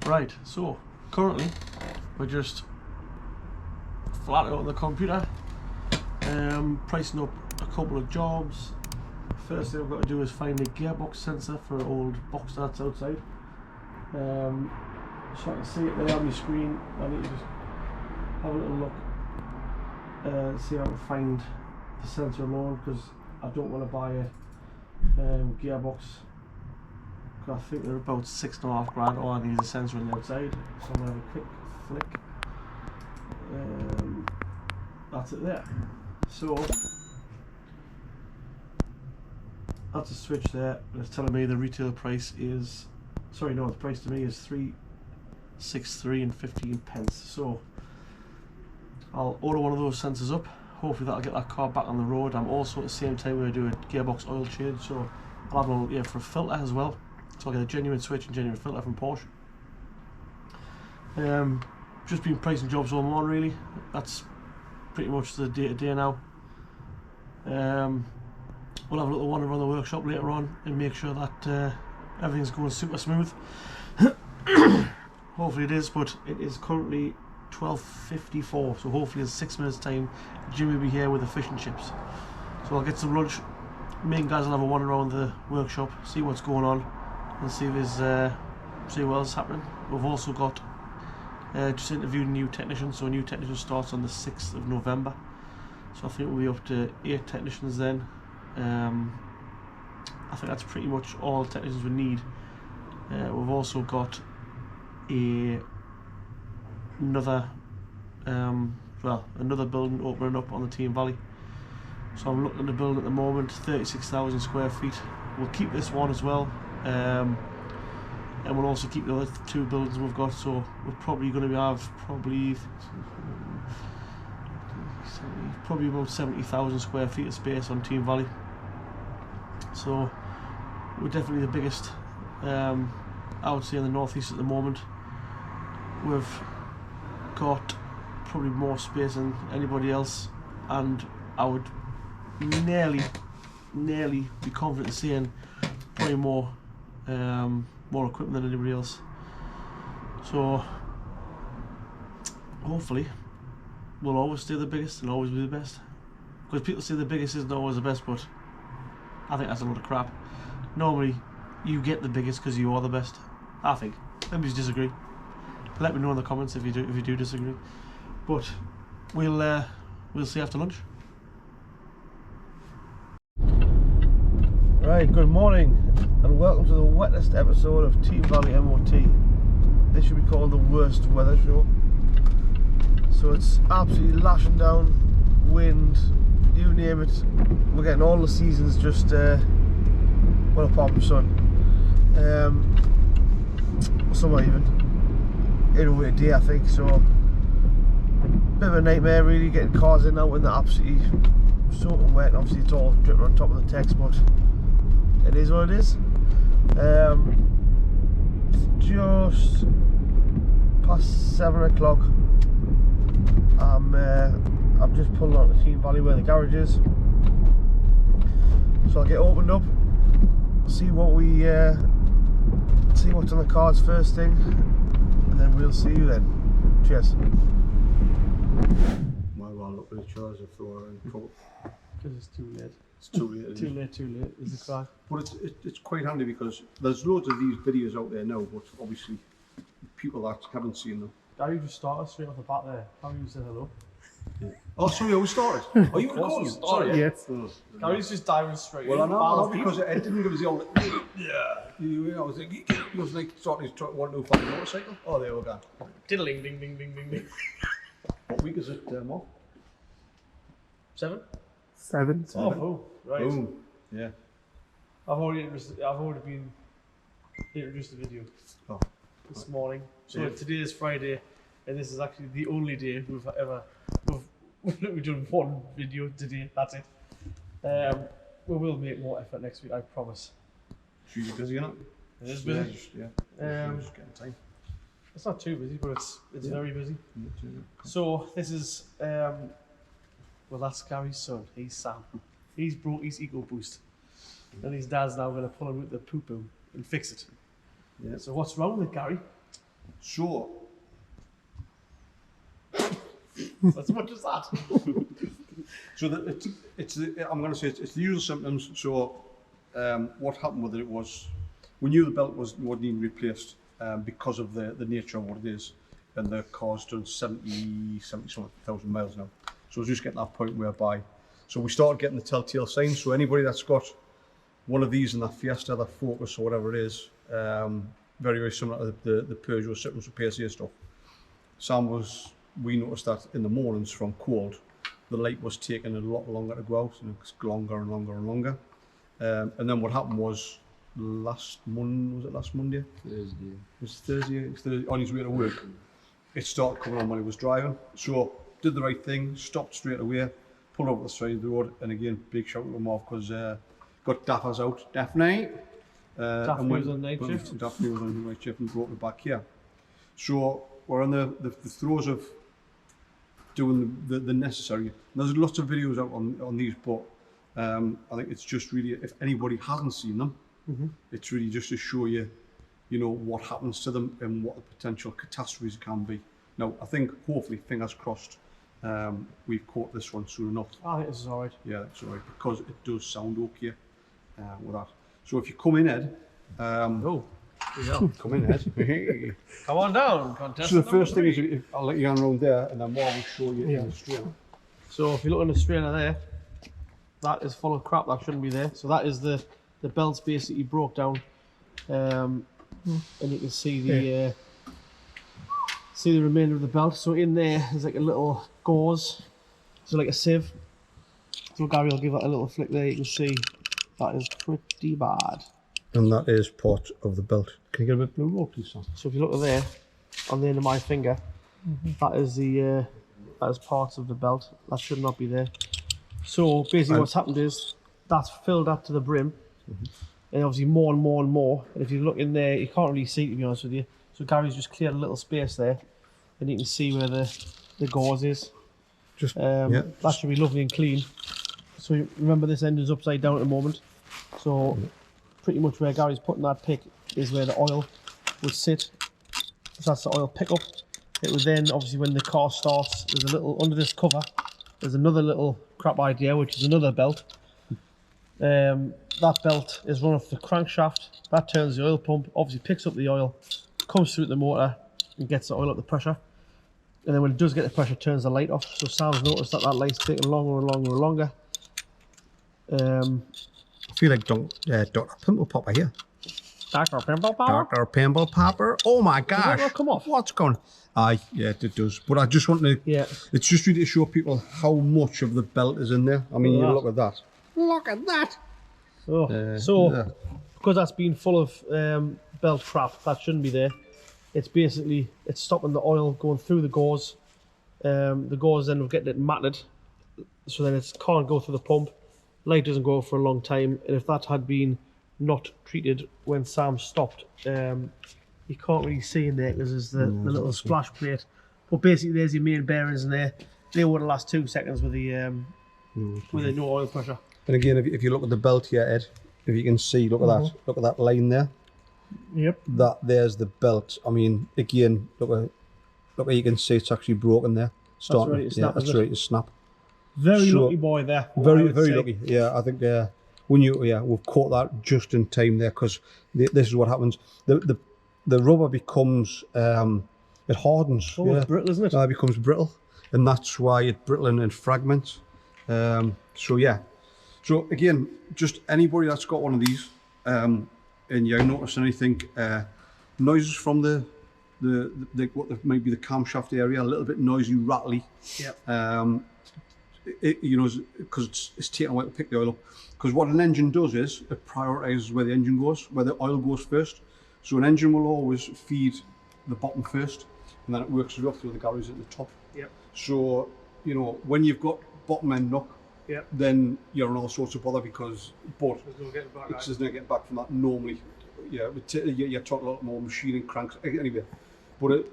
Right, so currently we're just flat out on the computer, pricing up a couple of jobs. First thing I've got to do is find a gearbox sensor for an old box that's outside. So I can see it there on my screen. I need to just have a little look, see if I can find the sensor alone, because I don't want to buy a gearbox. I think they're about £6.5 grand. All I need is a sensor on the outside. So I'm going to have a quick flick. That's it there. So that's a switch there, and it's telling me the retail price is, sorry, no, the price to me is £363 and 15 pence. So I'll order one of those sensors up. Hopefully that'll get that car back on the road. I'm also at the same time going to do a gearbox oil change, so I'll have a look here for a filter as well. So I'll get a genuine switch and genuine filter from Porsche. Just been pricing jobs all morning really. That's pretty much the day to day now. We'll have a little wander around the workshop later on and make sure that everything's going super smooth. Hopefully it is, but it is currently 12:54, so hopefully in 6 minutes time Jim will be here with the fish and chips. So I'll get some lunch. Me and guys will have a wander around the workshop, see what's going on, and see if there's see what else is happening. We've also got just interviewed a new technician, so a new technician starts on the 6th of November. So I think we'll be up to 8 technicians then. I think that's pretty much all the technicians we need. We've also got another building opening up on the Team Valley. So I'm looking at the building at the moment, 36,000 square feet. We'll keep this one as well, and we'll also keep the other 2 buildings we've got. So we're probably going to have probably about 70,000 square feet of space on Team Valley. So we're definitely the biggest, I would say, in the northeast at the moment. We've got probably more space than anybody else, and I would nearly be confident in saying probably more equipment than anybody else. So hopefully we'll always stay the biggest and always be the best, because people say the biggest isn't always the best, but I think that's a lot of crap. Normally you get the biggest because you are the best, I think. Maybe you disagree. Let me know in the comments if you do disagree. But we'll see after lunch. Right, good morning and welcome to the wettest episode of Team Valley MOT. This should be called the worst weather show. So it's absolutely lashing down, wind, you name it. We're getting all the seasons just well, apart from sun. Summer even. In a day, I think. So bit of a nightmare really, getting cars in now when they're absolutely soaking wet. Obviously it's all dripping on top of the text, but it is what it is. It's just past 7 o'clock. I'm just pulling on to Team Valley where the garage is. So I'll get opened up, see what's on the cards first thing, and then we'll see you then. Cheers. Might well look at the chairs if they were in trouble. Because it's too late. It's too late. Too late is the cry. But it's quite handy because there's loads of these videos out there now, but obviously people that haven't seen them. Gary just started straight off the bat there. How you say hello? Yeah. Oh, sorry, we started. Are you recording? Sorry. Yes. Oh, Gary's just diving straight well, in. I know because it didn't give us the old. Yeah. I was like, it was like starting to want to find a motorcycle. Oh, there we go. Diddling, ding, ding, ding, ding, ding. What week is it, Mark? 7? 7. Oh, right. Boom. Yeah. I've already been introduced the video this morning. So yeah. Today is Friday, and this is actually the only day we've done one video today. That's it. We will make more effort next week, I promise. She's busy, isn't it? It is busy. Yeah. Just getting time. It's not too busy, but it's very busy. Yeah, too. So this is well, that's Gary's son. He's Sam. He's brought his EcoBoost, and his dad's now going to pull him with the poo-poo and fix it. Yeah. So what's wrong with it, Gary? So, As much as that. so I'm going to say it's the usual symptoms. So, what happened with it was, we knew the belt would need replaced because of the nature of what it is, and the car's done 70,000 miles now. So it's just getting that point whereby, so we started getting the telltale signs. So anybody that's got one of these in that Fiesta, that Focus or whatever it is, very, very similar to the Peugeot Citroen PSA stuff. We noticed that in the mornings from cold, the light was taking a lot longer to go out, and it's longer and longer and longer. And then what happened was last Monday? Thursday. It was Thursday, on his way to work. It started coming on when he was driving. So did the right thing, stopped straight away, pulled over the side of the road, and again, big shout to him off because got Daffers out. Daphne. Daphne was on night shift. Daphne was on night shift and brought her back here. So we're in the throes of doing the necessary. And there's lots of videos out on these, but I think it's just really, if anybody hasn't seen them, it's really just to show you, you know, what happens to them and what the potential catastrophes can be. Now, I think, hopefully, fingers crossed, we've caught this one soon enough. I think this is alright. Yeah, that's alright, because it does sound okay with that. So if you come in, Ed, Yeah. come in, Ed. Come on down, contestant. So the first thing is, I'll let you hang around there, and then more will show you in the strainer. So if you look in the strainer there, that is full of crap that shouldn't be there. So that is the belt's basically broke down, and you can see the remainder of the belt. So in there is like a little gauze, so like a sieve. So Gary will give that a little flick there. You can see that is pretty bad. And that is part of the belt. Can you get a bit of blue roll, please, son? So if you look there, on the end of my finger, that is part of the belt. That should not be there. So basically what's happened is that's filled up to the brim, and obviously more and more and more. And if you look in there, you can't really see, to be honest with you. So Gary's just cleared a little space there, and you can see where the gauze is. That should be lovely and clean. So remember, this engine's upside down at the moment. So pretty much where Gary's putting that pick is where the oil would sit. So that's the oil pickup. It would then, obviously, when the car starts, there's a little, under this cover, there's another little crap idea, which is another belt. That belt is run off the crankshaft. That turns the oil pump, obviously picks up the oil, comes through the motor and gets the oil up the pressure. And then when it does get the pressure, it turns the light off. So Sam's noticed that light's taking longer and longer and longer. I feel like Dr. Pimple Popper here. Dr. Pimple Popper? Dr. Pimple Popper. Oh my gosh. Does that come off? What's going on? Aye, yeah, it does. But I just want to, it's just really to show people how much of the belt is in there. I mean, you look at that. Look at that. Because that's been full of belt crap, that shouldn't be there. It's basically, it's stopping the oil going through the gauze. The gauze then will get it matted, so then it can't go through the pump. Light doesn't go for a long time, and if that had been not treated when Sam stopped, you can't really see in there because there's the little splash plate. But basically, there's your main bearings in there. They would last 2 seconds with the no oil pressure. And again, if you look at the belt here, Ed, if you can see, look at that. Look at that line there. Yep. There's the belt. I mean, again, look how you can see it's actually broken there. Starting. That's ready to snap. Very lucky boy there. Very lucky. Yeah, I think we've caught that just in time there, because this is what happens. The rubber becomes it hardens. Oh, it's brittle, isn't it? It becomes brittle, and that's why it's brittle and fragments. So again, just anybody that's got one of these, and you notice anything, noises from what might be the camshaft area, a little bit noisy, rattly. Yeah. Because it's taking a while to pick the oil up. Because what an engine does is it prioritises where the engine goes, where the oil goes first. So an engine will always feed the bottom first, and then it works up through the galleries at the top. Yep. So when you've got bottom end knock, then you're in all sorts of bother, because there's no getting back from that normally. Yeah, you're talking a lot more machining cranks anyway. But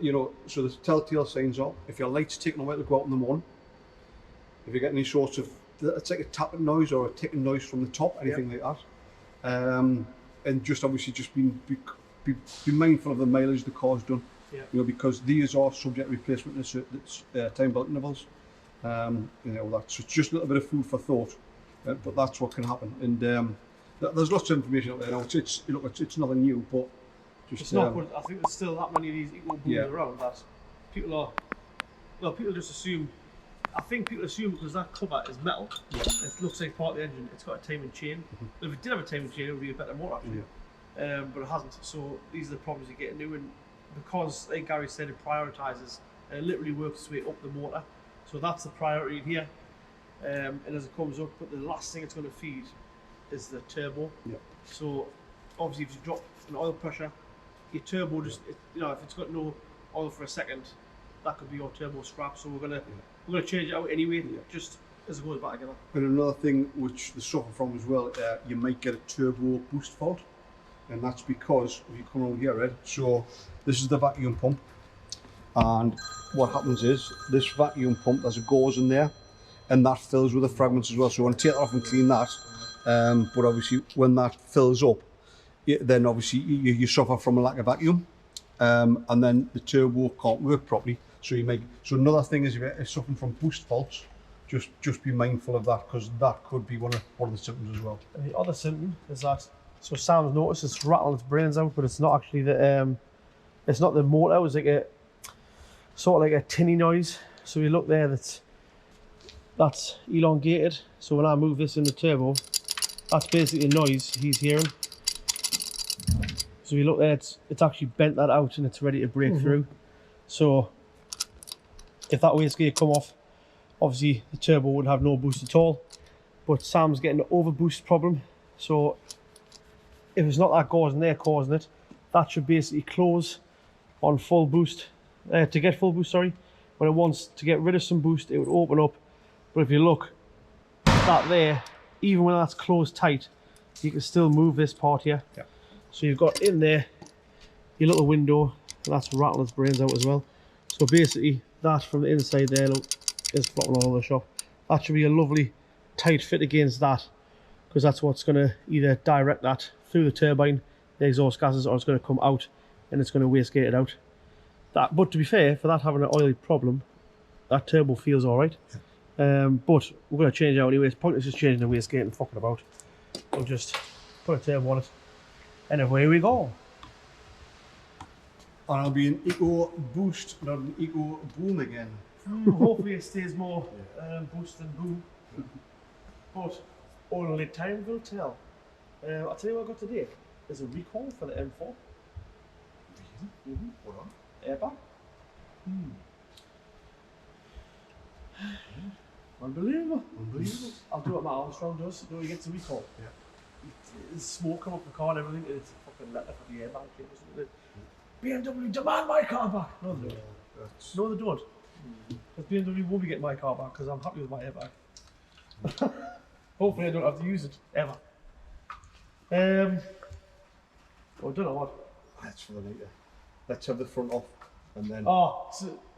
so the telltale signs are, if your light's taking a while to go out in the morning, if you get any sorts of, it's like a tapping noise or a ticking noise from the top, anything like that, and just obviously just be mindful of the mileage the car's done. Yeah. You know, because these are subject to replacement at certain time belt intervals. You know, that's just a little bit of food for thought, but that's what can happen. And there's lots of information out there now. It's nothing new, but just it's not. But I think there's still that many of these EcoBoosts around that people are. Well, people just assume. I think people assume because that cover is metal, it looks like part of the engine. It's got a timing chain. If it did have a timing chain, it would be a better motor actually. But it hasn't. So these are the problems you get into, and because, like Gary said, it prioritises and it literally works its way up the motor. So that's the priority in here. And as it comes up, but the last thing it's going to feed is the turbo. So obviously, if you drop an oil pressure, your turbo just, you know, if it's got no oil for a second, that could be your turbo scrap. So we're gonna change it out anyway, just as it goes back together. And another thing which they suffer from as well, you might get a turbo boost fault, and that's because if you come along here, Ed. So this is the vacuum pump, and what happens is this vacuum pump, there's a gauze in there, and that fills with the fragments as well. So I want to take that off and clean that. But obviously, when that fills up, then obviously you suffer from a lack of vacuum, and then the turbo can't work properly. So another thing is if you're suffering from boost faults, just be mindful of that, because that could be one of the symptoms as well. And the other symptom is that, so Sam's noticed it's rattling its brains out, but it's not actually the it's not the motor. It's like a sort of like a tinny noise. So you look there, that's elongated. So when I move this in the turbo, that's basically the noise he's hearing. So you look there, it's actually bent that out and it's ready to break through. So if that wastegate come off, obviously the turbo would have no boost at all. But Sam's getting an overboost problem. So if it's not that gauze in there causing it, that should basically close on full boost, to get full boost, sorry. When it wants to get rid of some boost, it would open up. But if you look, that there, even when that's closed tight, you can still move this part here. So you've got in there your little window, and that's rattling its brains out as well. So basically, that from the inside there, look, is flopping all over the shop. That should be a lovely tight fit against that, because that's what's going to either direct that through the turbine, the exhaust gases, or it's going to come out and it's going to wastegate it out. But to be fair, for that having an oily problem, that turbo feels alright. But we're going to change it out anyway. It's pointless just changing the wastegate and fucking about. We'll just put a turbo on it, and away we go. And it'll be an EcoBoost, not an EcoBoom again. Hopefully it stays more boost than boom. But only time will tell. I'll tell you what I got today. There's a recall for the M4. What on? Airbag. Unbelievable. I'll do what my Armstrong does. You know, he gets a recall. There's smoke come up the car and everything, and it's a fucking letter for the airbag kit or something. BMW, demand my car back! No, they don't. No, they don't. Because BMW won't be getting my car back, because I'm happy with my airbag. Hopefully I don't have to use it, ever. I don't know what. That's for the night. Let's have the front off, and then... Oh,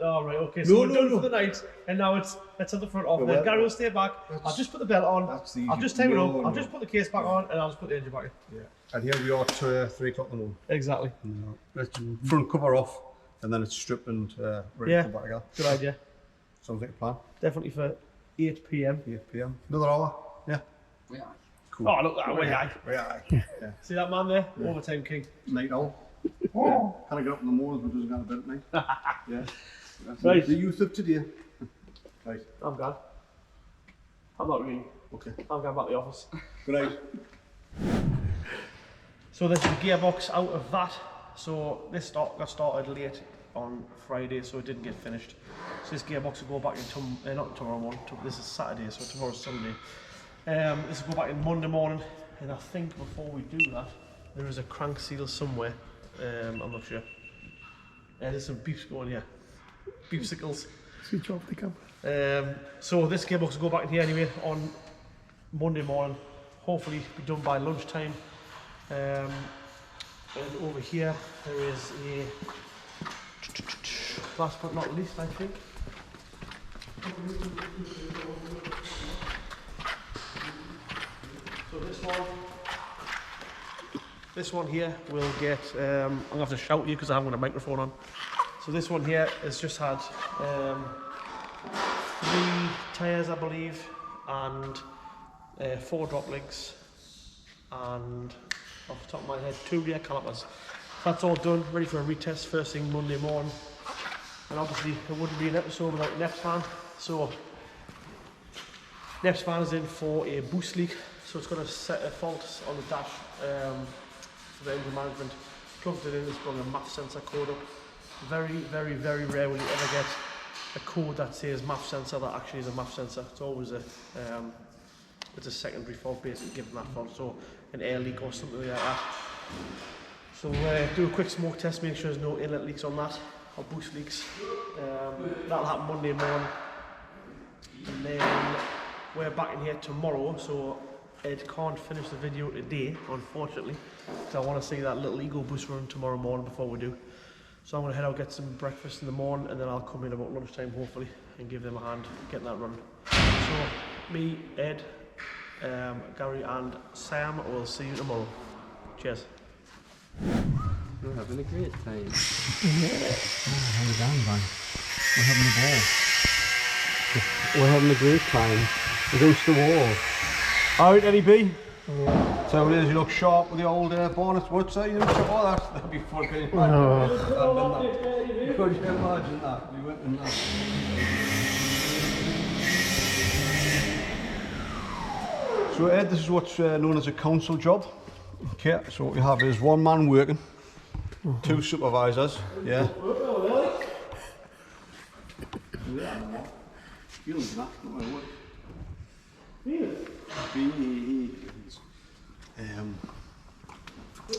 right, okay. So we're done for the night, and now it's, let's have the front off. Then Gary will stay back. I'll just put the belt on. That's the easy. I'll just take it up. I'll just put the case back on, and I'll just put the engine back in. And here we are to 3 o'clock in the morning. Exactly. Let's front cover off, and then it's stripped and ready to come back again. Good idea. Sounds like a plan. Definitely for 8 PM. 8 PM. Another hour? Yeah. We are. Cool. Oh, look, that way. Yeah. See that man there? Overtime king. Night owl. Can I get up in the mornings but doesn't go to bed at night? Yeah. That's Right. the youth of today. Right. I'm gone. I'm not really. Okay. I'm going back to the office. Good night. So this is the gearbox out of that. So this got started late on Friday, so it didn't get finished. So this gearbox will go back in not tomorrow morning. This is Saturday, so tomorrow's Sunday. This will go back in Monday morning, and I think before we do that, there is a crank seal somewhere. I'm not sure. There's some beeps going here. Beepsicles. Switch off the camera. So this gearbox will go back in here anyway on Monday morning. Hopefully be done by lunchtime. And over here there is a, last but not least, I think. So this one here will get, I'm going to have to shout you because I haven't got a microphone on. So this one here has just had 3 tyres, I believe, and 4 drop links, and off the top of my head 2 rear calipers. That's all done, ready for a retest first thing Monday morning. And obviously it wouldn't be an episode without Nep's van. So Nep's van is in for a boost leak, so it's got a set of faults on the dash for the engine management. Plugged it in, it's brought a MAF sensor code up. Very, very, very rare will you ever get a code that says MAF sensor that actually is a MAF sensor. It's always it's a secondary fault basically given that fault, so an air leak or something like that. So do a quick smoke test, make sure there's no inlet leaks on that, or boost leaks. That'll happen Monday morning. And then we're back in here tomorrow, so Ed can't finish the video today, unfortunately, because I want to see that little EcoBoost run tomorrow morning before we do. So I'm going to head out, get some breakfast in the morning, and then I'll come in about lunchtime hopefully and give them a hand getting that run. So me, Ed, Gary and Sam will see you tomorrow. Cheers. We're having a great time. How you down, man? We're having a ball. We're having a great time against the wall. Alright, Eddie B. So it is, you look sharp with the old bonnet. What's that? You know, all that. That'd be fucking Could you imagine that? We went in that. So Ed, this is what's known as a council job. Okay, so what we have is 1 man working, 2 supervisors, yeah.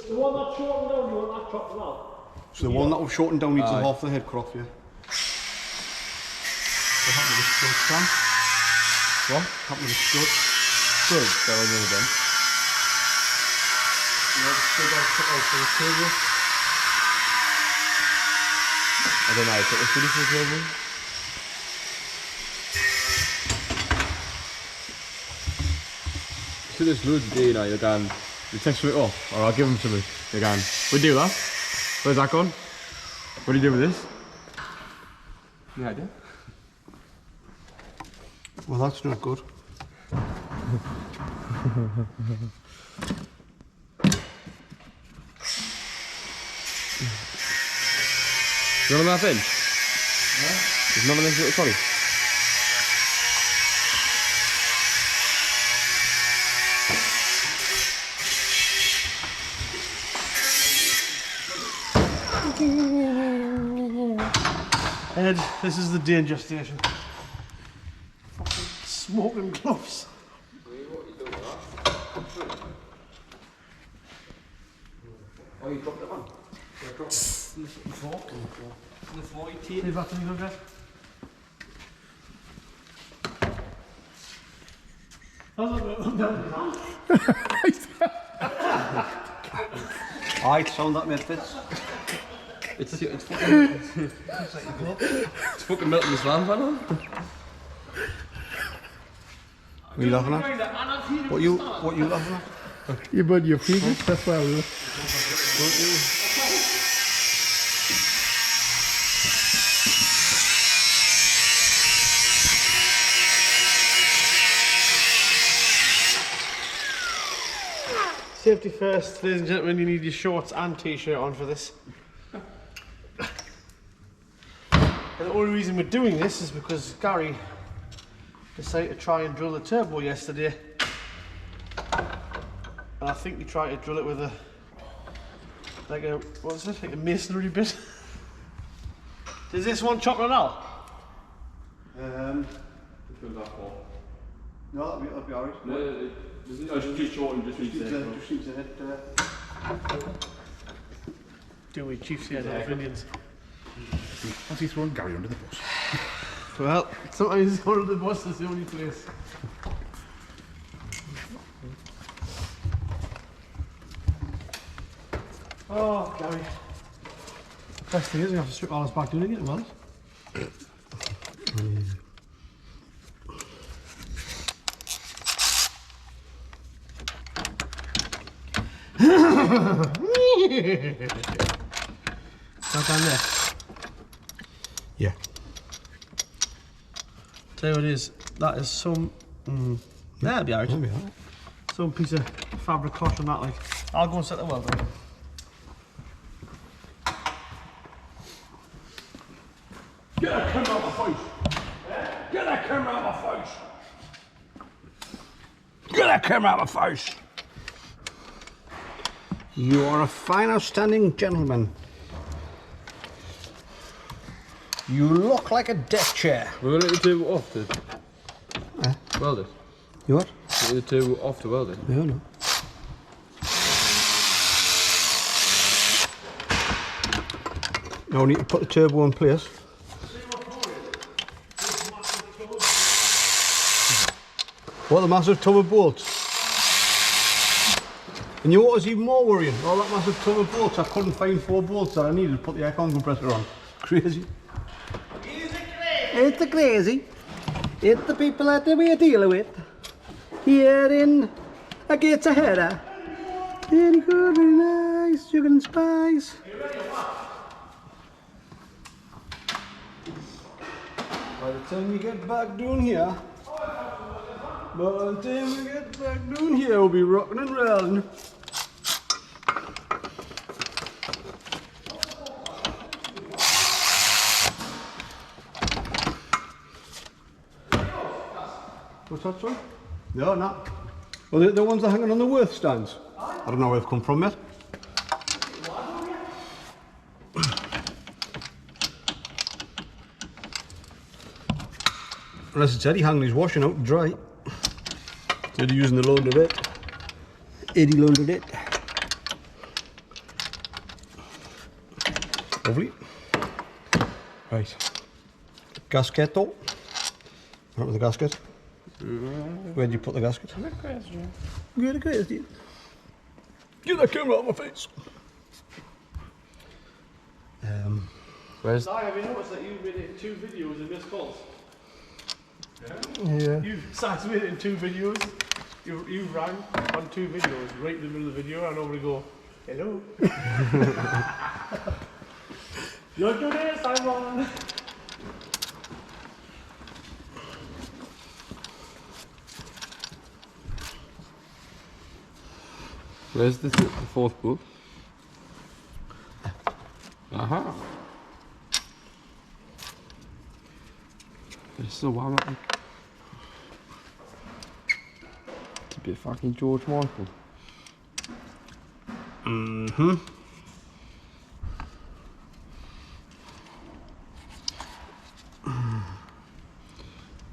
The one that's shortened down, you want that chopped as well? So the one that was shortened down needs half the head cut off, yeah. What happened to the stud, Sam? What happened to the stud? Good, so we're doing again. Yeah, the stud I'll cut out for the table. I don't know, I took the city for the table. So there's loads of day now, you're going, you take something off, or I'll give them something. You're going, we do that? Where's that gone? What do you do with this? Any idea? Well, that's not good. You want a half inch? Yeah. There's none of this little trolley. Ed, this is the danger station. Fucking smoking gloves. Oh, you dropped it on? Yeah, I dropped it. On the floor? On the floor, you take it. Leave that to me, good guys. Alright, sound that made fits. It's fucking... it's fucking melting this van, man. What are you laughing at? What you laughing at? You burn your fingers, that's why we were. Safety first, ladies and gentlemen, you need your shorts and t-shirt on for this. And the only reason we're doing this is because Gary decided to try and drill the turbo yesterday. And I think he tried to drill it with a, like a, what is it, like a masonry bit. Does this one chop it out? No, that'd be alright. No, it's just short and just needs to Just needs to hit. Do we chiefs here, not Indians? What's he throwing Gary under the bus? Well, sometimes under the bus is the only place. Oh, Gary. Best thing is we have to strip all this back doing it, well. Not down there. Yeah. Tell you what it is, that is some... that'll be alright. That'll be alright. Some piece of fabrication that like. I'll go and set the weld on. Get that camera out of my face! Get that camera out of my face! Get that camera out of my face! You are a fine, outstanding gentleman. You look like a deck chair. We're going to do off to weld it. You what? We're going to do off to weld it. Yeah, no. Now we need to put the turbo in place. What, the massive tub of bolts? And you know what was even more worrying? All that massive tub of bolts, I couldn't find 4 bolts that I needed to put the aircon compressor on. Crazy. It's crazy. It's the people that we deal with here in a Gates Ahead. Very good, very nice, sugar and spice. By the time we get back down here, we'll be rocking and rolling. What's that, son? No, not. Well, the ones that are hanging on the Worth stands. I don't know where they've come from yet. Unless it's Eddie hanging his washing out to dry. Eddie using the laundry bit. Eddie laundered it. Lovely. Right. Gasket though. What with the gasket? Where do you put the gasket? Good question. Good question. Get that camera out of my face. Where's... Have you noticed that you made it in 2 videos in missed calls? Yeah. You made it in 2 videos. You rang on 2 videos right in the middle of the video and nobody go, hello. You're doing this, I'm on. Where's the 4th book? Aha! This is a warm up. It's a bit fucking George Michael. Mm-hmm.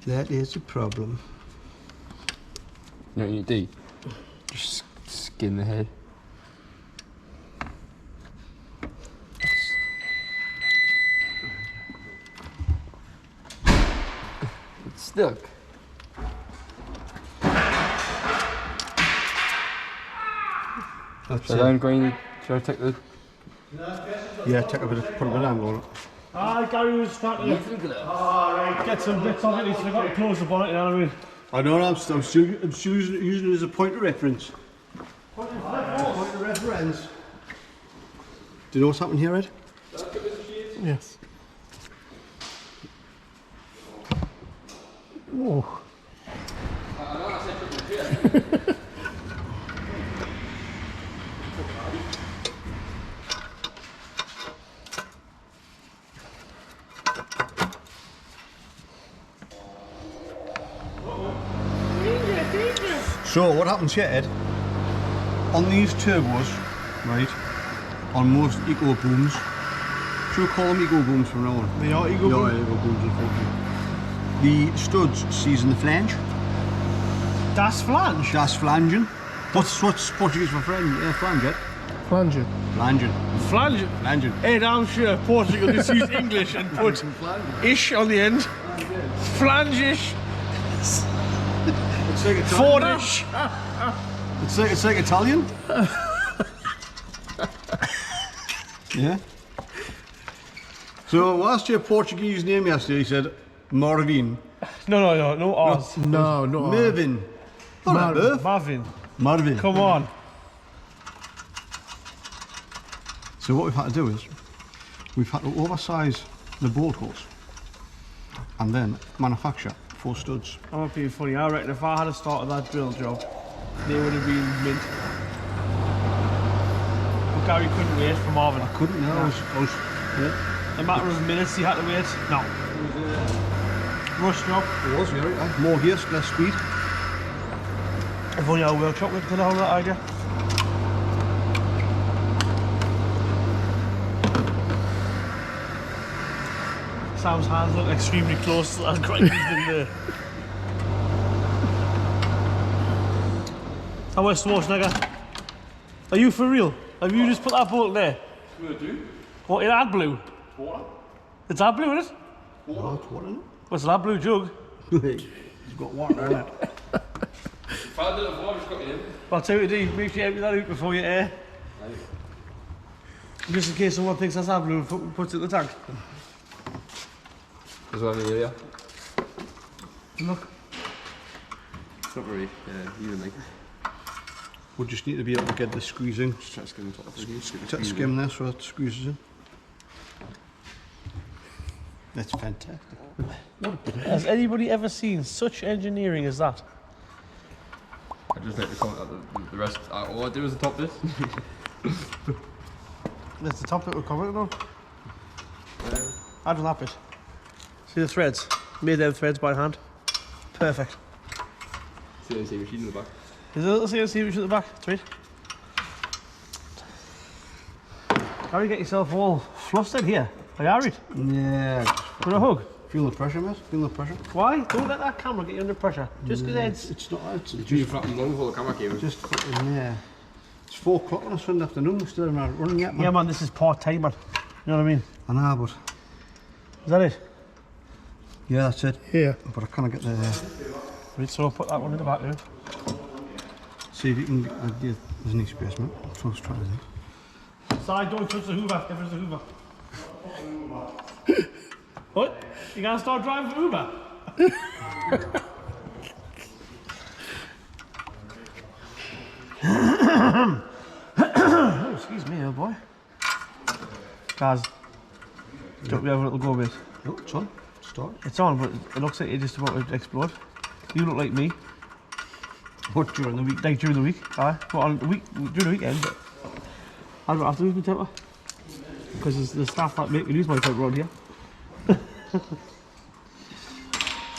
That is a problem. You know what you do? Just skin the head. It's stuck. That's So it. then Green, should I take the... Yeah, take a bit of, put a bit of angle on it. Gary was starting to get some bits of it, he's forgot to close the bonnet, you know what I mean? I know, I'm still using it as a point of reference. Point of reference. Do you know what's happened here, Ed? Yes. Whoa. So what happens here, Ed? On these turbos, right, on most eco booms, should we call them eco booms from now on? They are eco No, booms? eco booms, unfortunately. The studs season the flange. Das Flange? Das flanging. What's Portuguese for flange, Ed? Flange. Flanging. Flange? Flanging. Ed, I'm sure Portugal just use English and put ish on the end. Flange-ish. It's like Italian. Fordish. It's like Italian. Yeah. So whilst your Portuguese name yesterday, he said Marvin. No Oz. No, no. Mervin. All right, Merv. Marvin. Marvin. Come on. So what we've had to do is we've had to oversize the bolt holes, and then manufacture 4 studs. I'm not being funny. I reckon if I had started that drill job, they would have been mint. But Gary couldn't wait for Marvin. I couldn't, no, I was yeah. A matter of minutes he had to wait. No. It was a rush job. It was, yeah. More haste, less speed. If only our workshop could have that idea. Sam's hands look extremely close to that grinding thing there. How much Schwarzenegger? Are you for real? Have you just put that bolt there? What, in that blue? Water? It's that blue, is it? No, it's water in it. What's that blue jug? It's got water in it. I'll tell you what to do, make sure you empty that out before you air. Just in case someone thinks that's that blue and puts it in the tank. There's one in the area. Look. It's not very evenly. We just need to be able to get the squeezing. Just try to skim the top of To skim this so it squeezes in. That's fantastic. Has anybody ever seen such engineering as that? I just like the comment at the rest. All I do is the top this. That's the top bit we're commenting on. I've done that bit. See the threads? Made them threads by hand. Perfect. CNC machine in the back. Is there a little CNC machine at the back? Sweet. How do you get yourself all flustered here? Are you worried? Yeah. For a hug? Feel the pressure, mate? Feel the pressure? Why? Don't let that camera get you under pressure. Just because It's not, it's You just, flap them long before the camera came. just fucking, yeah. It's 4 o'clock on a Sunday afternoon, we're still not running yet, man. Yeah, man, this is part-time, man. You know what I mean? I know, but... Is that it? Yeah, that's it. Yeah. But I can't get the... Right, so I'll put that one in the back there. See if you can... yeah, there's any space, mate. That's what I was trying to do. Side, don't touch the Hoover. If there's a Hoover. What? You gotta start driving for Uber? Oh, excuse me, old boy. Guys, don't we have a little go bit? No, it's on. Start. It's on, but it looks like you're just about to explode. You look like me. What, during the week? Like during the week, aye. Well, on the week, during the weekend, but I don't have to lose my temper. Because there's the staff that make me lose my temper around here.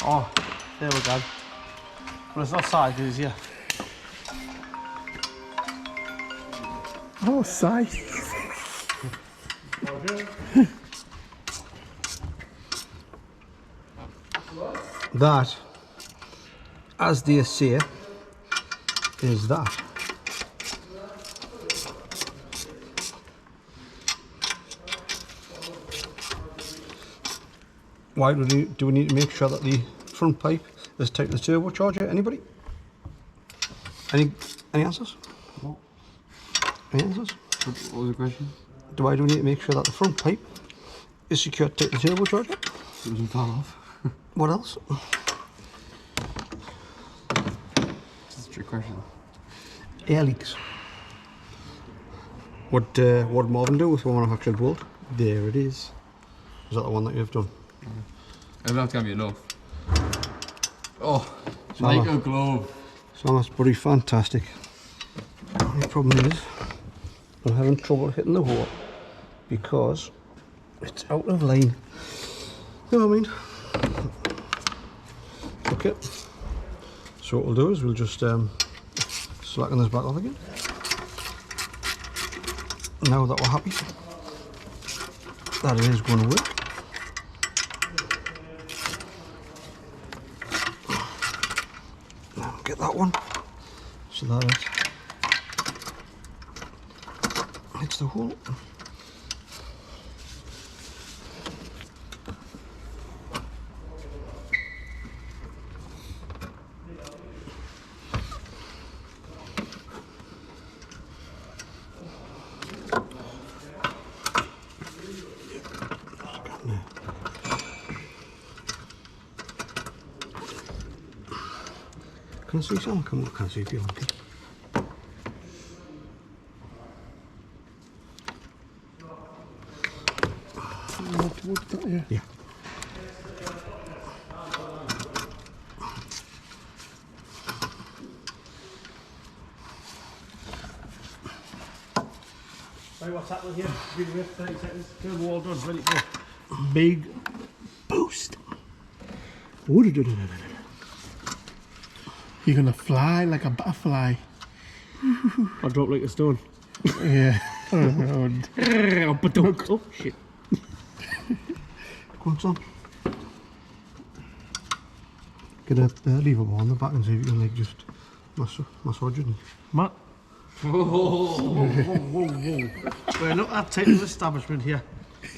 Oh, there we go. But it's not side, it's here. Oh, sigh. That, as they say, is that. Why do we need to make sure that the front pipe is tight to the turbocharger? Anybody? Any answers? What? Any answers? What was the question? Why do we need to make sure that the front pipe is secured tight to the turbocharger? It doesn't fall off. What else? It's a trick question. Air leaks. What did Marvin do with the manufactured bolt? There it is. Is that the one that you've done? I don't think that's gonna be enough. Oh, it's Sama. like a glove. So that's pretty fantastic. The only problem is I'm having trouble hitting the hole because it's out of line. You know what I mean? Okay. So what we'll do is we'll just slacken this back off again. Now that we're happy that it is going to work. Now get that one so that it hits the hole. Can I see some? Come on, can I see if you want it? More towards that, yeah. Yeah. Right, what's happening here? Big lift, 30 seconds. Turbo all done, ready to go. Big boost. You're gonna fly like a butterfly. I'll drop like a stone. Yeah. Oh shit. Go on, son. Gonna leave a ball on the back and see if you can like just massage it. Matt. Whoa. We're not that type of establishment here.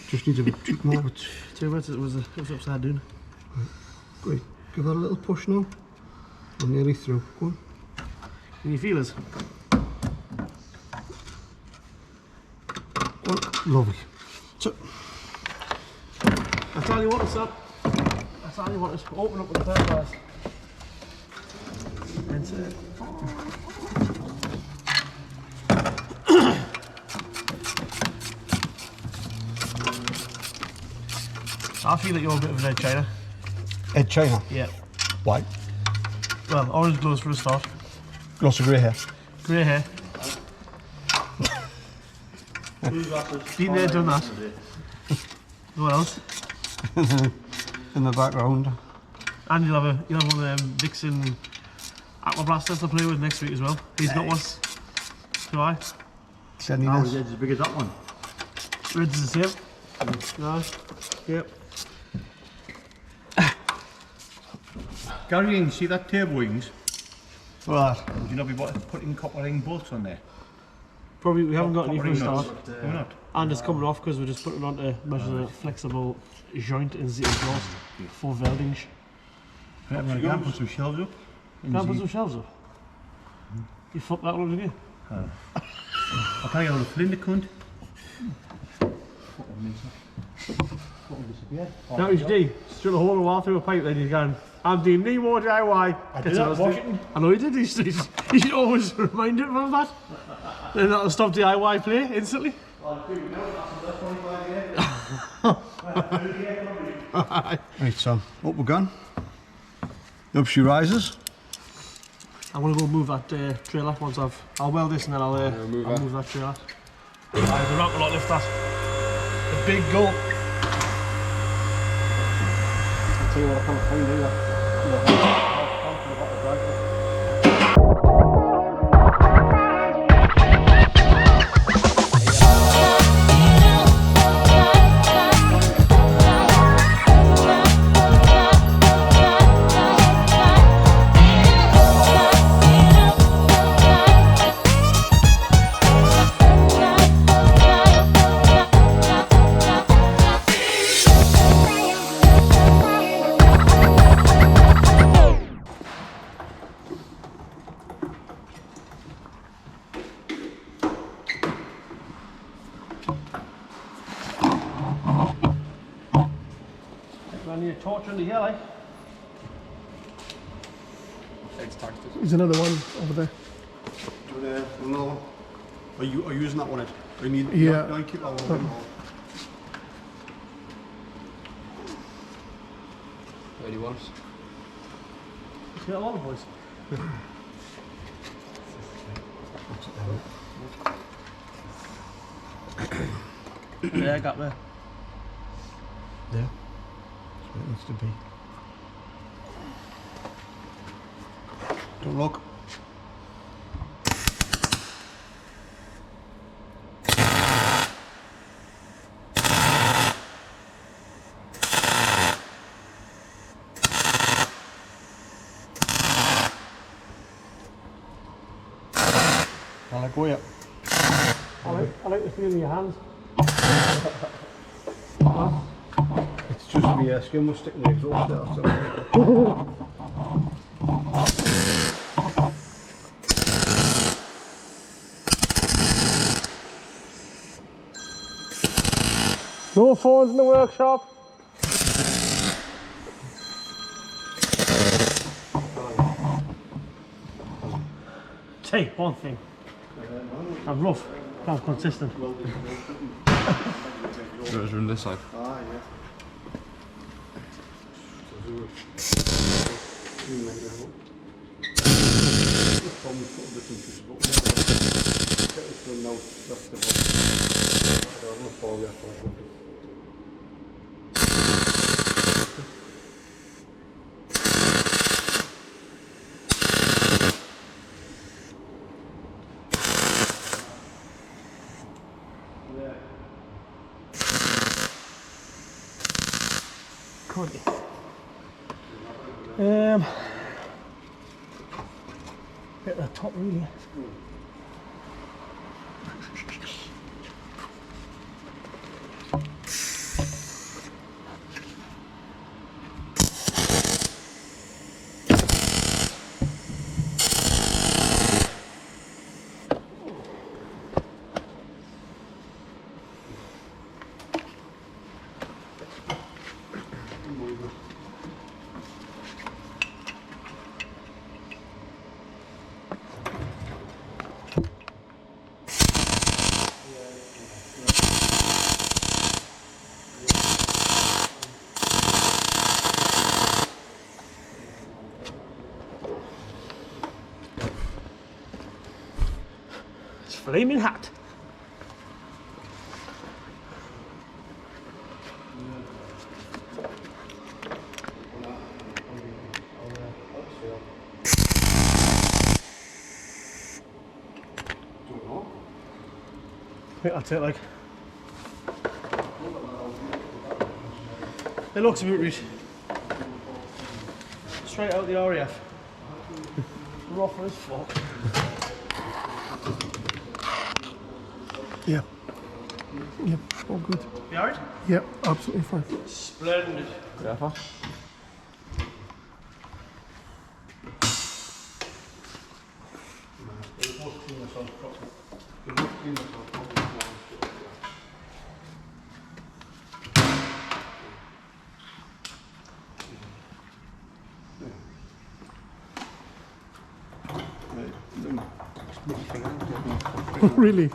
Just needs a bit tweak more, but 2 minutes, it was upside down. great. Give that a little push now. I'm nearly through. Go on. Can you feel us? Go on. Lovely. So, That's all you want to stop. That's all you want to open up with the third bars. That's it. I feel like you're a bit of an Ed China. Ed China. Yeah. White. Well, orange glows for a start. Gloss of grey hair. Grey hair. Been there, done that. What else? In the background. And you'll have one of them Dixon Aqua Blasters to play with next week as well. He's got one. Do I? Cleanliness. It's as big as that one. Red's the same. No. Yep. Gary, see that turbo wings? Right. Would you not be putting copper ring bolts on there? Probably we haven't got any for a Copper ring start. nuts. Why not? And it's coming off because we're just putting it on to measure the flexible joint in the exhaust for welding. Right, I'm going to put some shelves up. Can't put some shelves up. You fucked that one, didn't you? I'll tell you how to flint the cunt. That was D. Still a hole in the wall through a pipe, then he's gone, I'm doing no more DIY. I did that, Washington. I know he did. You should always remind him of that. Then that'll stop DIY play instantly. Right, son. Up we're going. Up she rises. I'm gonna go move that trailer once I'll weld this and then I'll move that trailer. The ramp will not lift that. The big goal. I'll tell you what I can't find either. I need a torch under here, like. There's another one over there. Another one. Are you using that one, Ed? Or you need, Yeah. you keep that one. Ready once. See that one, boys? Yeah, I got there. There. That's where it needs to be. Don't look. I'll let go, yeah. I like the feel in your hands. It's just the skin was sticking the exhaust out. So. No phones in the workshop. Say one thing. I'm rough, but I'm consistent. Let's run this side. Ah, yeah. Bit at the top really. Flaming hot. I think that's it, like. It looks a bit rich. Straight out the RAF. Rough as fuck. Yeah. Yep, all good. You alright? Yep, absolutely fine. Splendid. Yeah, fast. Really?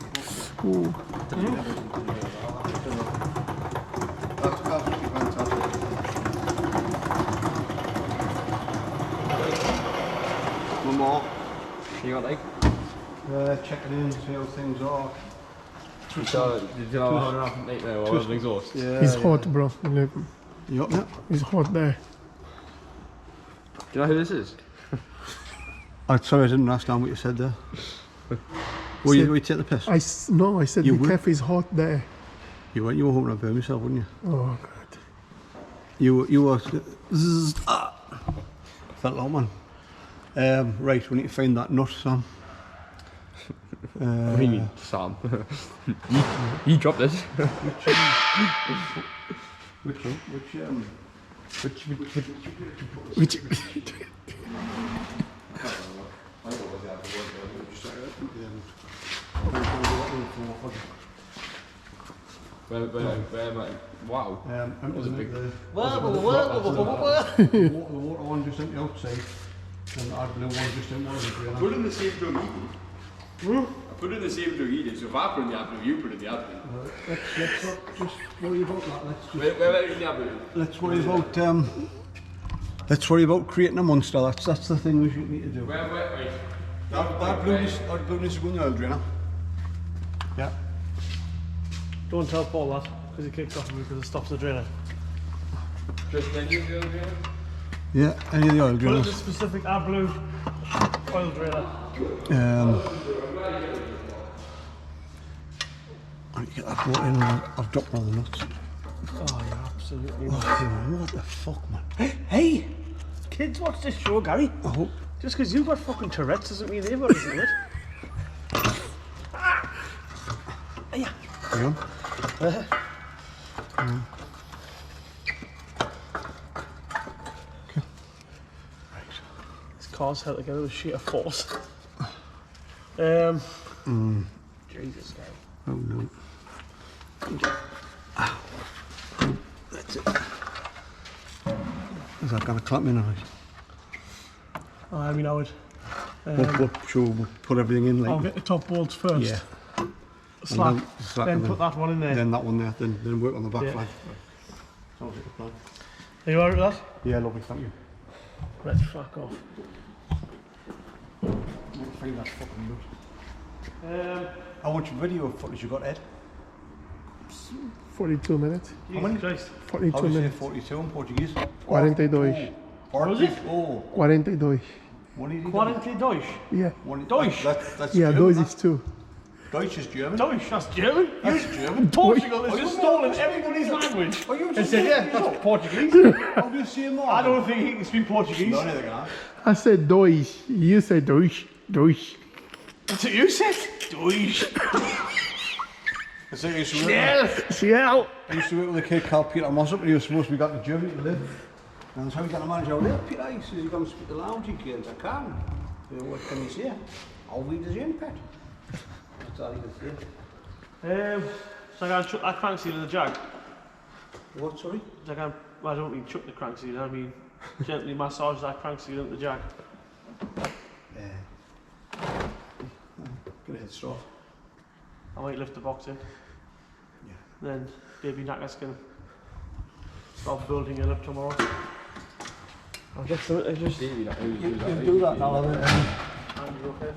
Ooh. That's absolutely fantastic. One more. You got like? Checking in, see how things are. So, did you know how to have night now or an exhaust? Yeah. He's hot, bro. Look, You up there? he's hot there. Do you know who this is? Sorry, I didn't understand what you said there. Were you take the piss? No, I said You the would? cafe's hot there. You were hoping to burn yourself, wouldn't you? Oh god. You were felt like man. Right, we need to find that nut, Sam. What do you mean, Sam? you dropped this. Which Wow. Was it big? The water one just empty outside, and the blue one just empty outside. Put in the same drum he did. I put in the same drum he did, so if I put in the AdBlue, you put in the AdBlue. Let's not just worry about that. Where is the AdBlue? Let's worry about creating a monster. That's the thing we should need to do. Wait. That blue needs to go in the oil drainer. Yeah. Don't tell Paul that, because he kicks off because it stops the drainer. Just then you go there? Yeah, any of the oil Put in drainers. the specific AdBlue oil drainer. I need to get that water in. I've dropped all the nuts. Oh, you're absolutely What the fuck, man? Hey! Kids watch this show, Gary. I hope. Just because you've got fucking Tourette's doesn't mean they've got anything to it. Hang on. This car's held together with sheer force. Jesus, Gary. Oh no. That's it. Is that gonna clap me now? I mean, I would. We'll put everything in like. I'll get the top bolts first. Yeah. slack. slack Then and put that one in there. Then that one there. Then work on the back Yeah. flag. Sounds like a plan. Are you alright with that? Yeah, lovely. Thank you. Let's fuck off. Find that fucking nut. How much video footage you got, Ed? 42 minutes. How many? Christ. 42 How do you say minutes. 42 in Portuguese? 42. Was it? Oh, 42. 42. Yeah. Deutsch. That's Yeah, German, those is two. Deutsch is German. Deutsch, that's German. That's German. Portugal has Oh, just you stolen know- everybody's language. Oh, you And just said, yeah, you that's know. Portuguese. How do you say more? I don't think he can speak Portuguese. No, neither can I. I said Deutsch. You said Deutsch. Deutsch. That's what you said? Deutsch. It's like I used to work Yeah. Ciao. I used to work with a kid called Peter Mossop, and he was supposed to be going to Germany to live. And that's how he got a manager out there. Peter, he says, you come speak the lounge, he can't. I can. So what can you say? I'll read his in, pet. That's all he can say. So I can chuck that crank seal in the jag. What, sorry? So I don't mean chuck the crank seal, I mean gently massage that crank seal into the jag. Get a head start. I might lift the box in. Yeah. Then baby knackers can start building it up tomorrow. I'll get to it, I just... You do that and I'll have a... And you okay?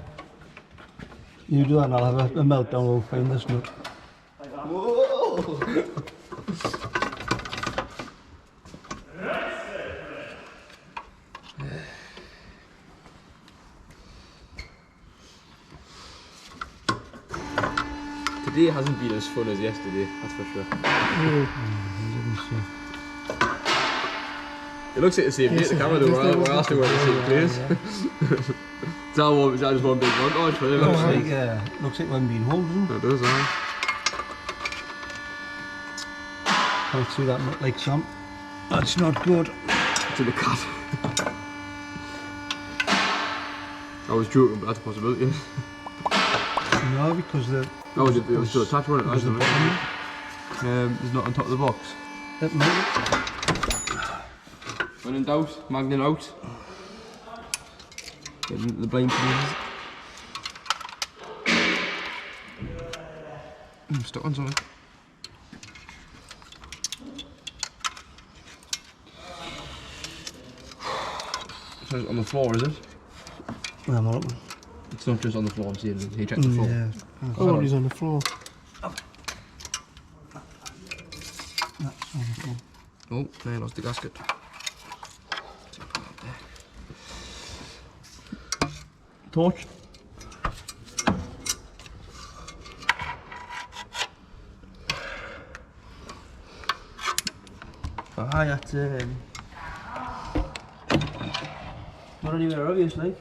You do that and I'll have a meltdown, we'll find this nut. Like that. Whoa! Today hasn't been as fun as yesterday, that's for sure. It looks like the same day at the camera though, we're asking where the same place. Is that just one big montage for them? Looks like one being hold, doesn't it? It does, aye. Can't see that nut like some. That's not good. It's in the cut. I was joking, but that's a possibility. No, because the... Oh, it was still attached, wasn't it? Was the bottom? It's not on top of the box. That might... When in doubt, magnet out. Get into the blind pieces. Stuck on something. So it's on the floor, is it? No, I'm not. It's not just on the floor, I'm seeing it. He checked the floor. Yeah. Oh, he's on the floor. That's on the floor. Oh, I lost the gasket. Torch. Ah, that's not anywhere obviously.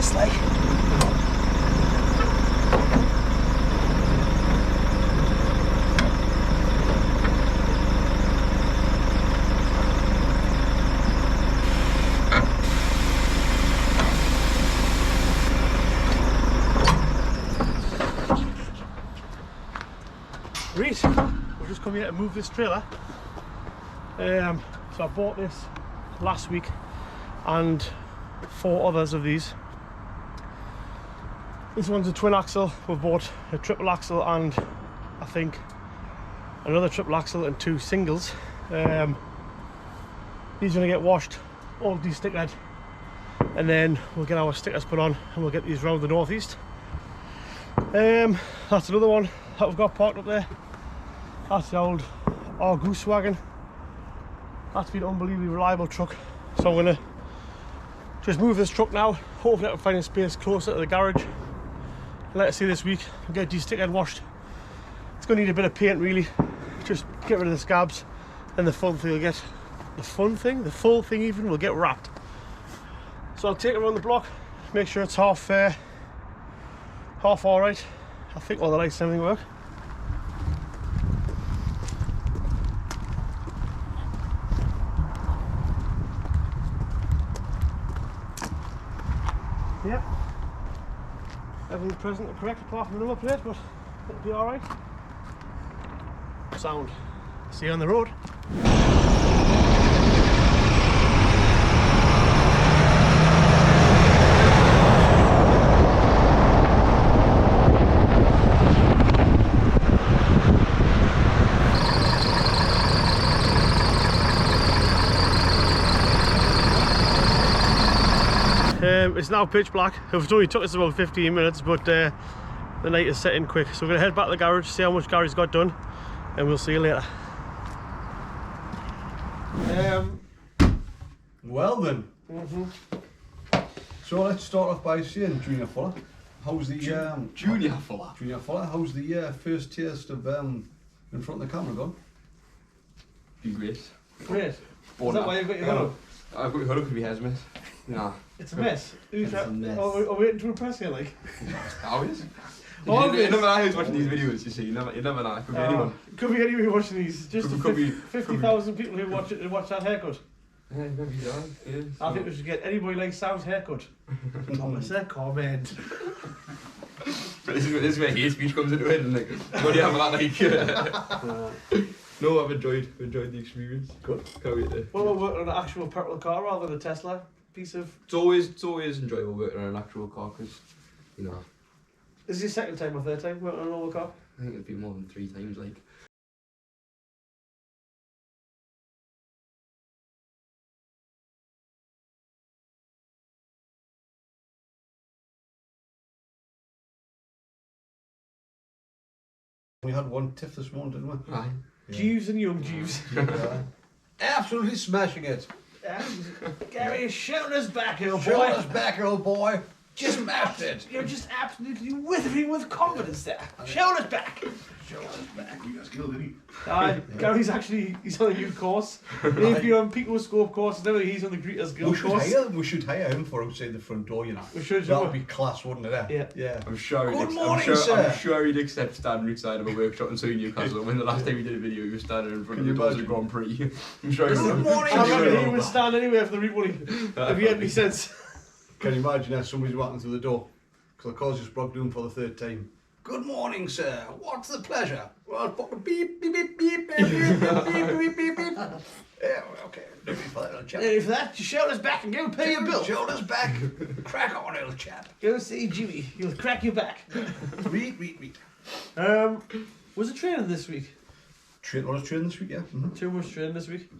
fast, like. Right, we're just coming here to move this trailer. So I bought this last week and 4 others of these. This one's a twin axle. We've bought a triple axle and I think another triple axle and 2 singles. These are gonna get washed, all de-stickered, and then we'll get our stickers put on and we'll get these round the northeast. That's another one that we've got parked up there. That's the old Goose wagon. That's been an unbelievably reliable truck. So I'm gonna just move this truck now. Hopefully I can find a space closer to the garage. Let us see this week. We'll get de-stickered and washed. It's gonna need a bit of paint really. Just get rid of the scabs. Then the fun thing will get, the full thing even will get wrapped. So I'll take it around the block, make sure it's half alright. I think all the lights and everything work. Yep. Everything's present and correct apart from the number plate, but it'll be alright. Sound. See you on the road. It's now pitch black. It only took us about 15 minutes, but the night is setting quick. So we're going to head back to the garage, see how much Gary's got done, and we'll see you later. Well then. So let's start off by saying, Junior Fuller, how's the Junior Fuller. Junior Fuller, how's the first taste of in front of the camera gone? Been great. Great. Is that why you've got your hood up? I've got your hood up because my hair's a mess. Nah. It's a mess. It's a mess. Are we waiting to impress you, like? Always. Always. You never know who's watching these videos, you see. You never know. It could be anyone. Could be anyone watching these. Just Could be 50,000 people who watch it and watch that haircut. Yeah, maybe so. Yeah, I think we should get anybody like Sam's haircut. Thomas, comment. This is where hate speech comes into it, and like, what do you have like? No, I've enjoyed the experience. Good. Can't wait to. What about working on an actual petrol car rather than a Tesla piece of? It's always enjoyable working on an actual car because, you know. This is your second time or third time working on an old car? I think it'd be more than 3 times, like. We had one tiff this morning, didn't we? Aye. Jeeves and young Jeeves. Absolutely smashing it. Gary is shouting us back, old boy. Show us back, old boy. Just smashed it. You're just absolutely withering with confidence there. Shout us back. Show us back. You guys killed it. Gary's he's on a new course. If you're on Pico Scope course, now he's on the Greeters Guild course. We should hire him for outside the front door, you know. We should. That would be class, wouldn't it? Yeah. Yeah. I'm sure sir. I'm sure he'd accept standing outside of a workshop in Surrey, Newcastle. When the last time we did a video, he was standing in front of the doors of the Grand Prix. I'm sure he Good would. morning, I sir. reckon he would stand anywhere for the root money. If he had any sense. Can you imagine if somebody's walking through the door? Because the car's just broke down for the 3rd time. Good morning, sir. What's the pleasure? Well, beep, beep, beep, beep, beep, beep, beep, beep, beep, beep. Yeah, okay. Ready for that, old chap. Ready for that? Just shout us back and go pay your bill. Shoulders back. Crack on, old chap. Go see Jimmy. He'll crack your back. Read. Was it training this week? A lot of training this week, yeah. Too much training this week?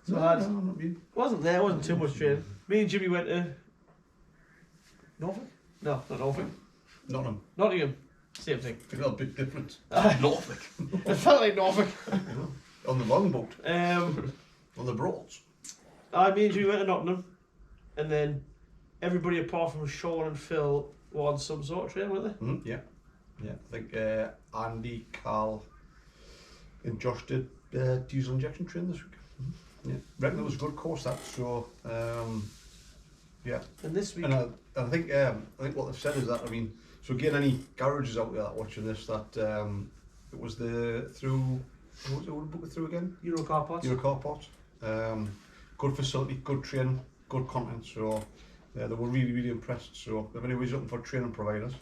So No, I had, not me. wasn't too much training. Me and Jimmy went to Norfolk? No, not Norfolk. Nottingham. Nottingham. Same thing. A little bit different. Norfolk. It felt like Norfolk. On the longboat. Um, On the Broads. Me and Jimmy went to Nottingham, and then everybody apart from Sean and Phil were on some sort of training, weren't they? Yeah. I think Andy, Carl, and Josh did diesel injection training this week. Yeah, reckon it was a good course that. So Yeah. And this week, And I think what they've said is that, I mean, so again, any garages out there that are watching this, that it was through, what was it, what book it through again? Euro car parts. Euro car parts. Good facility, good training, good content. So they were really, really impressed. So if anybody's looking for training providers,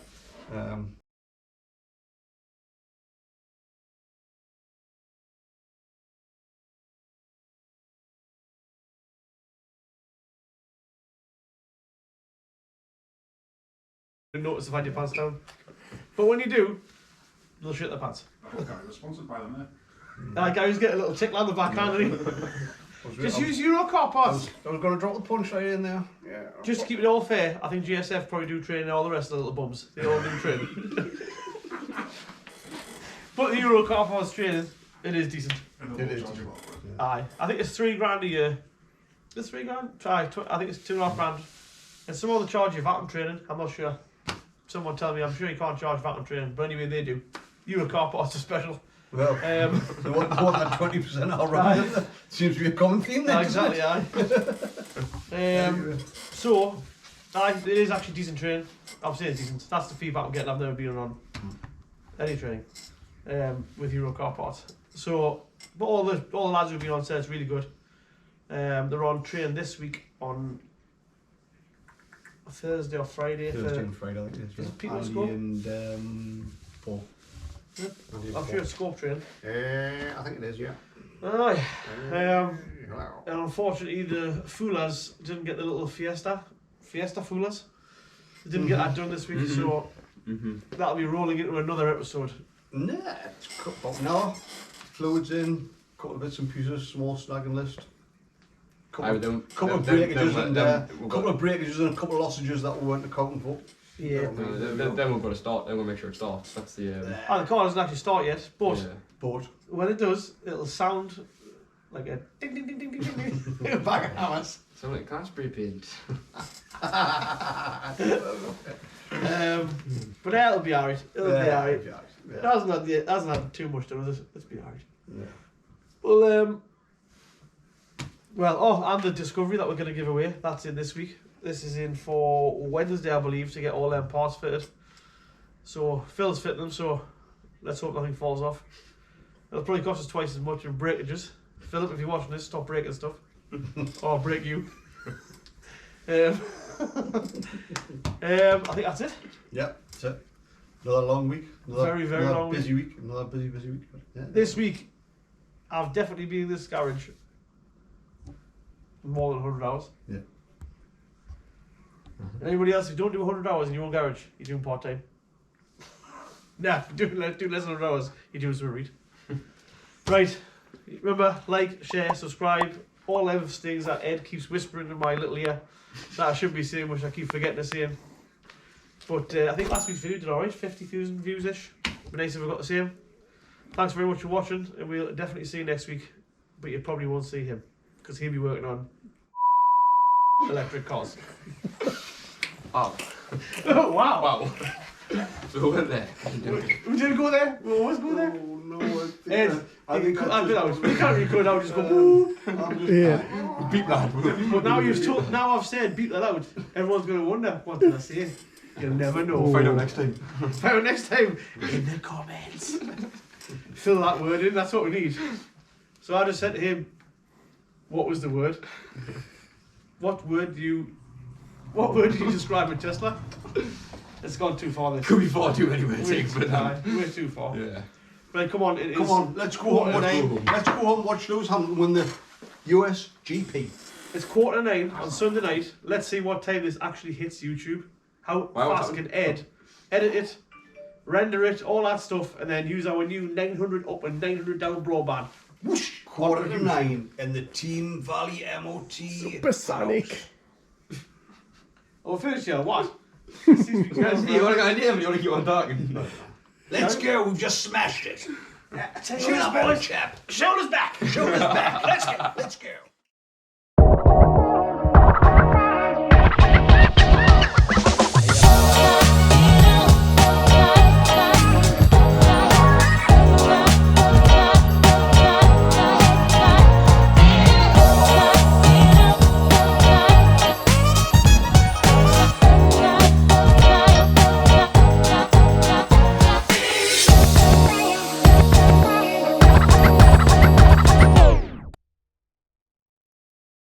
notice if I had your pants down. But when you do, they'll shit their pants. Okay, we're sponsored by them Gary's getting a little tickle on the back hand, isn't he? Just use Euro car parts. I was going to drop the punch right in there. Yeah. Just to keep it all fair, I think GSF probably do training, all the rest of the little bums. They all do training. But the Euro car parts training, it is decent. there. It is. Aye. I think it's £3 a year. Is it £3? I think it's £2.5. And some of them charge you vacuum training, I'm not sure. Someone tell me, I'm sure you can't charge vacuum training, but anyway they do. Euro car parts are special. Well, they want that 20% out right. Seems to be a common theme there. Exactly, aye. So, it is actually decent training. I'm saying decent. That's the feedback I'm getting. I've never been on any training with Euro car parts. So, but all the lads who've been on said it's really good. They're on training this week on Thursday or Friday. Thursday and Friday, I think it is. Is it Peter Andy Scope? and Paul. Yep. Andy and I'm Paul. sure it's scope training. I think it is, yeah. Aye. And unfortunately, the Fullers didn't get the little Fiesta Fullers. They didn't get that done this week, so that'll be rolling into another episode. Nah, it's about an hour. Fluids in, couple of bits and pieces, small snagging list. Couple of breakages and a couple of lossages that we weren't accounting for. Yeah. Then we've got to start. Then we'll make sure it starts. That's the. The car doesn't actually start yet, but But when it does, it'll sound like a ding ding ding ding ding ding ding. A bag of hammers. So like, can't spray paint. But it'll be alright. It'll be alright. Yeah. It hasn't had too much to do with it. Let's be alright. Yeah. Well, and the Discovery that we're going to give away, that's in this week. This is in for Wednesday, I believe, to get all them parts fitted. So, Phil's fitting them, so let's hope nothing falls off. It'll probably cost us twice as much in breakages. Philip, if you're watching this, stop breaking stuff. Or I'll break you. I think that's it. Yeah, that's it. Another long week. Very long busy week. Another busy week. Yeah. This week, I've definitely been in this garage more than 100 hours. Yeah. Anybody else, if you don't do 100 hours in your own garage, you're doing part-time. Nah, do less than 100 hours, you're doing some read. Right, remember, like, share, subscribe, all them things that Ed keeps whispering in my little ear that I should be saying, which I keep forgetting to say. But I think last week's video did alright, 50,000 views-ish. It'd be nice if we got the same. Thanks very much for watching, and we'll definitely see you next week. But you probably won't see him, because he'll be working on electric cars. Oh. Oh, wow. Wow. So we went there. We didn't go there. We always go there. Oh no, Ed, I think I'll do that. We can't record out. Just go. Boo. Beep that. But now you've told. Now I've said beep that out. Everyone's going to wonder what did I say. You'll never know. Find out next time. Find out next time in the comments. Fill that word in. That's what we need. So I just said to him, "What was the word? What word do you describe a Tesla?" It's gone too far. This Could be far too many ways. Way too far. Yeah. Right, come on. Come on, let's go home. Let's go home. Watch Lewis Hamilton win the US GP. It's 8:45 on Sunday night. Let's see what time this actually hits YouTube. How fast can Ed edit it, render it, all that stuff, and then use our new 900 up and 900 down broadband. Whoosh! 8:45, and the Team Valley MOT. Supersonic. Oh, we're finished here. What? You want to go on him? You want to keep on talking? Let's go. We've just smashed it. Show us back. Shoulders back. Let's go.